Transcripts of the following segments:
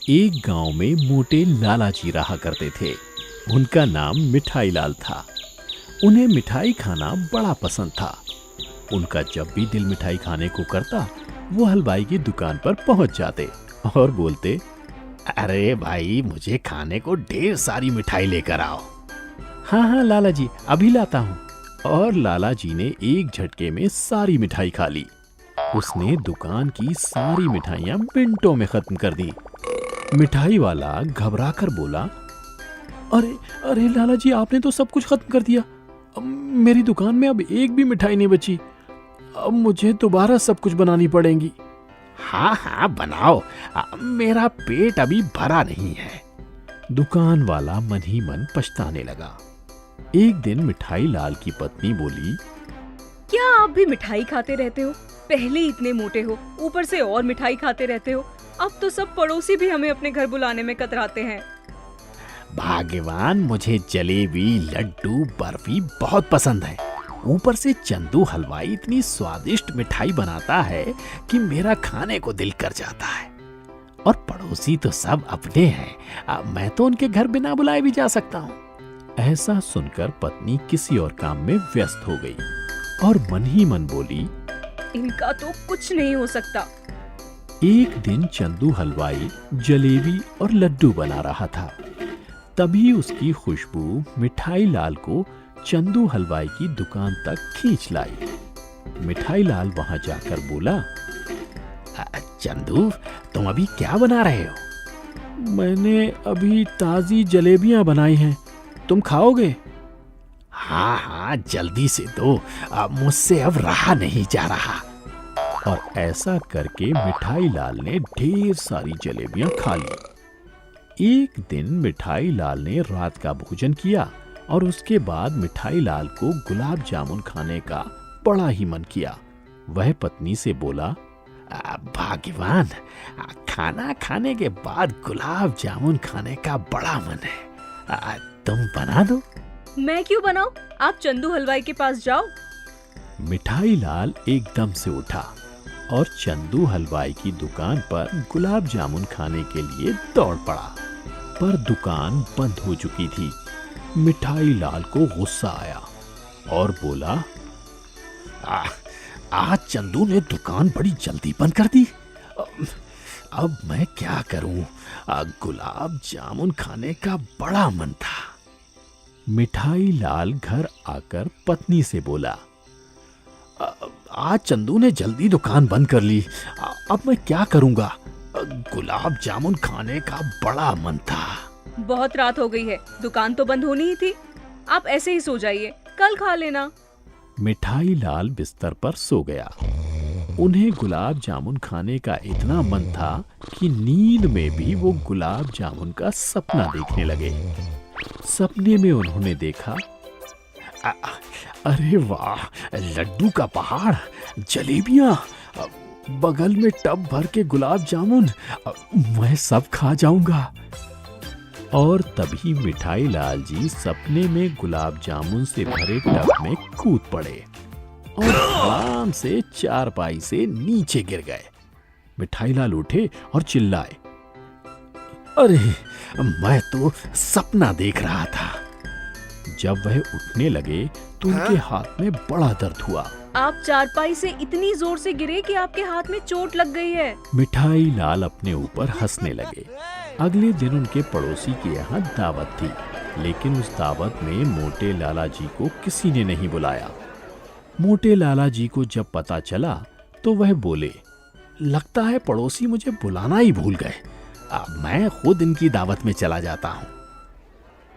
एक गांव में मोटे लाला जी रहा करते थे। उनका नाम मिठाई लाल था। उन्हें मिठाई खाना बड़ा पसंद था। उनका जब भी दिल मिठाई खाने को करता, वो हलवाई की दुकान पर पहुंच जाते और बोलते, अरे भाई, मुझे खाने को ढेर सारी मिठाई लेकर आओ। हाँ हाँ लाला जी, अभी लाता हूँ। और लाला जी ने एक झटके में सारी मिठाई खा ली। उसने दुकान की सारी मिठाइयाँ मिनटों में खत्म कर दी। मिठाई वाला घबराकर बोला, अरे अरे लाला जी, आपने तो सब कुछ खत्म कर दिया। अब मेरी दुकान में अब एक भी मिठाई नहीं बची। अब मुझे दोबारा सब कुछ बनानी पड़ेगी। हाँ हाँ बनाओ, मेरा पेट अभी भरा नहीं है। दुकान वाला मन ही मन पछताने लगा। एक दिन मिठाई लाल की पत्नी बोली, क्या आप भी मिठाई खाते रहते हो? पहले इतने मोटे हो, ऊपर से और मिठाई खाते रहते हो। अब तो सब पड़ोसी भी हमें अपने घर बुलाने में कतराते हैं। भाग्यवान, मुझे जलेबी, लड्डू, बर्फी बहुत पसंद है। ऊपर से चंदू हलवाई इतनी स्वादिष्ट मिठाई बनाता है कि मेरा खाने को दिल कर जाता है। और पड़ोसी तो सब अपने हैं, मैं तो उनके घर बिना बुलाए भी जा सकता हूँ। ऐसा सुनकर पत्नी किसी और काम में व्यस्त हो गई और मन ही मन बोली, इनका तो कुछ नहीं हो सकता। एक दिन चंदू हलवाई जलेबी और लड्डू बना रहा था। तभी उसकी खुशबू मिठाई लाल को चंदू हलवाई की दुकान तक खींच लाई। मिठाई लाल वहां जाकर बोला, चंदू, तुम अभी क्या बना रहे हो? मैंने अभी ताजी जलेबियां बनाई हैं, तुम खाओगे? हाँ हाँ, जल्दी से दो, मुझसे अब रहा नहीं जा रहा। और ऐसा करके मिठाई लाल ने ढेर सारी जलेबियां खा ली। एक दिन मिठाई लाल ने रात का भोजन किया और उसके बाद मिठाई लाल को गुलाब जामुन खाने का बड़ा ही मन किया। वह पत्नी से बोला, भाग्यवान, खाना खाने के बाद गुलाब जामुन खाने का बड़ा मन है, तुम बना दो। मैं क्यों बनाऊं? आप चंदू हलवाई के पास जाओ। मिठाई लाल एकदम से उठा और चंदू हलवाई की दुकान पर गुलाब जामुन खाने के लिए दौड़ पड़ा। पर दुकान बंद हो चुकी थी। मिठाई लाल को गुस्सा आया और बोला, आज चंदू ने दुकान बड़ी जल्दी बंद कर दी। अब मैं क्या करूं? गुलाब जामुन खाने का बड़ा मन था। मिठाई लाल घर आकर पत्नी से बोला, आज चंदू ने जल्दी दुकान बंद कर ली, अब मैं क्या करूंगा? गुलाब जामुन खाने का बड़ा मन था। बहुत रात हो गई है, दुकान तो बंद होनी ही थी। आप ऐसे ही सो जाइए, कल खा लेना। मिठाई लाल बिस्तर पर सो गया। उन्हें गुलाब जामुन खाने का इतना मन था कि नींद में भी वो गुलाब जामुन का सपना देखने लगे। सपने में उन्होंने देखा, अरे वाह, लड्डू का पहाड़, जलेबियां, बगल में टब भर के गुलाब जामुन, मैं सब खा जाऊंगा। और तभी मिठाई लाल जी सपने में गुलाब जामुन से भरे टब में कूद पड़े और आराम से चारपाई से नीचे गिर गए। मिठाई लाल उठे और चिल्लाए, अरे, मैं तो सपना देख रहा था। जब वह उठने लगे तो उनके हाथ में बड़ा दर्द हुआ। आप चारपाई से इतनी जोर से गिरे कि आपके हाथ में चोट लग गई है। मिठाई लाल अपने ऊपर हंसने लगे। अगले दिन उनके पड़ोसी के यहाँ दावत थी, लेकिन उस दावत में मोटे लाला जी को किसी ने नहीं बुलाया। मोटे लाला जी को जब पता चला तो वह बोले, लगता है पड़ोसी मुझे बुलाना ही भूल गए, मैं खुद इनकी दावत में चला जाता हूँ।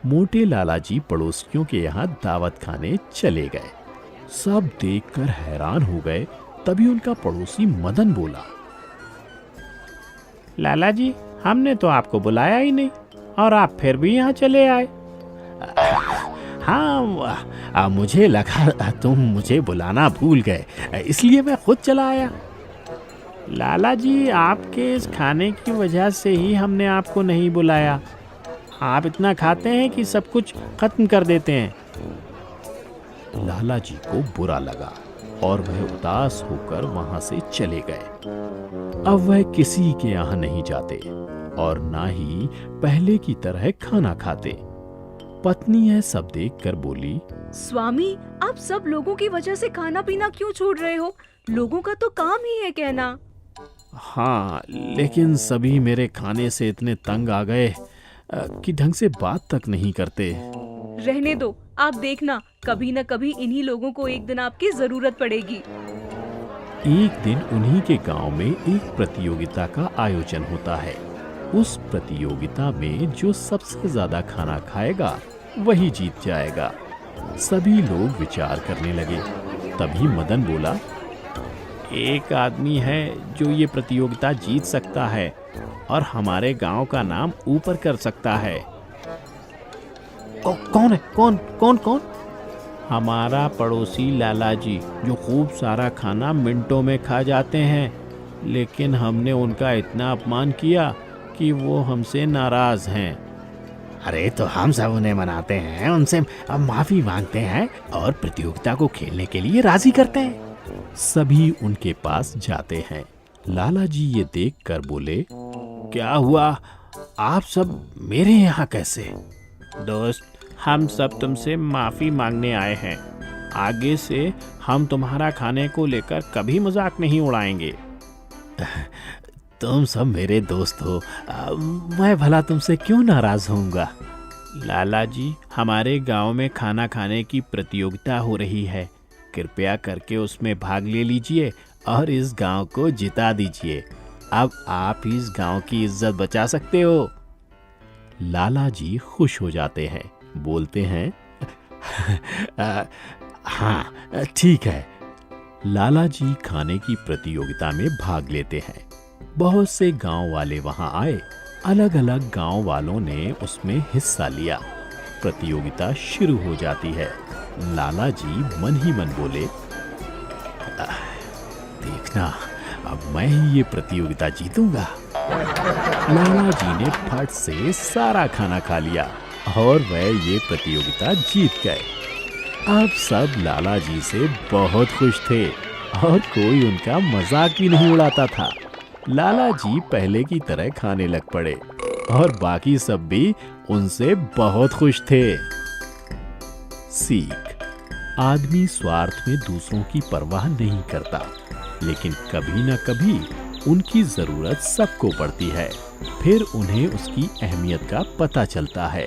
मोटे लाला जी पड़ोसियों के यहाँ दावत खाने चले गए। सब देखकर हैरान हो गए। तभी उनका पड़ोसी मदन बोला, लाला जी, हमने तो आपको बुलाया ही नहीं और आप फिर भी यहाँ चले आए। हाँ, मुझे लगा तुम मुझे बुलाना भूल गए, इसलिए मैं खुद चला आया। लाला जी, आपके इस खाने की वजह से ही हमने आपको नहीं बुलाया। आप इतना खाते हैं कि सब कुछ खत्म कर देते हैं। लाला जी को बुरा लगा और वह उदास होकर वहां से चले गए। अब वह किसी के यहाँ नहीं जाते और ना ही पहले की तरह खाना खाते। पत्नी यह सब देखकर बोली, स्वामी, आप सब लोगों की वजह से खाना पीना क्यों छोड़ रहे हो? लोगों का तो काम ही है कहना। हाँ, लेकिन सभी मेरे खाने से इतने तंग आ गए कि ढंग से बात तक नहीं करते। रहने दो, आप देखना, कभी न कभी इन्हीं लोगों को एक दिन आपकी जरूरत पड़ेगी। एक दिन उन्हीं के गांव में एक प्रतियोगिता का आयोजन होता है। उस प्रतियोगिता में जो सबसे ज्यादा खाना खाएगा वही जीत जाएगा। सभी लोग विचार करने लगे। तभी मदन बोला, एक आदमी है जो ये प्रतियोगिता जीत सकता है और हमारे गांव का नाम ऊपर कर सकता है। कौन है? कौन कौन कौन? हमारा पड़ोसी लाला जी, जो खूब सारा खाना मिनटों में खा जाते हैं, लेकिन हमने उनका इतना अपमान किया कि वो हमसे नाराज हैं। अरे तो हम सब उन्हें मनाते हैं, उनसे माफी मांगते हैं और प्रतियोगिता को खेलने के लिए राजी करते हैं। सभी उनके पास जाते हैं। लाला जी ये देखकर बोले, क्या हुआ? आप सब मेरे यहाँ कैसे? दोस्त, हम सब तुमसे माफी मांगने आए हैं। आगे से हम तुम्हारा खाने को लेकर कभी मजाक नहीं उड़ाएंगे। तुम सब मेरे दोस्त हो, मैं भला तुमसे क्यों नाराज होऊंगा? लाला जी, हमारे गांव में खाना खाने की प्रतियोगिता हो रही है। कृपया करके उसमें भाग ले लीजिए और इस गांव को जिता दीजिए। अब आप इस गांव की इज्जत बचा सकते हो। लाला जी खुश हो जाते हैं, बोलते हैं, हाँ ठीक है। लाला जी खाने की प्रतियोगिता में भाग लेते हैं। बहुत से गांव वाले वहां आए। अलग अलग गांव वालों ने उसमें हिस्सा लिया। प्रतियोगिता शुरू हो जाती है। लाला जी मन ही मन बोले, देखना, अब मैं ही ये प्रतियोगिता जीतूंगा। लाला जी ने फट से सारा खाना खा लिया और वह ये प्रतियोगिता जीत गए। अब सब लाला जी से बहुत खुश थे और कोई उनका मजाक भी नहीं उड़ाता था। लाला जी पहले की तरह खाने लग पड़े और बाकी सब भी उनसे बहुत खुश थे। सीख: आदमी स्वार्थ में दूसरों की परवाह नहीं करता, लेकिन कभी न कभी उनकी जरूरत सबको पड़ती है। फिर उन्हें उसकी अहमियत का पता चलता है।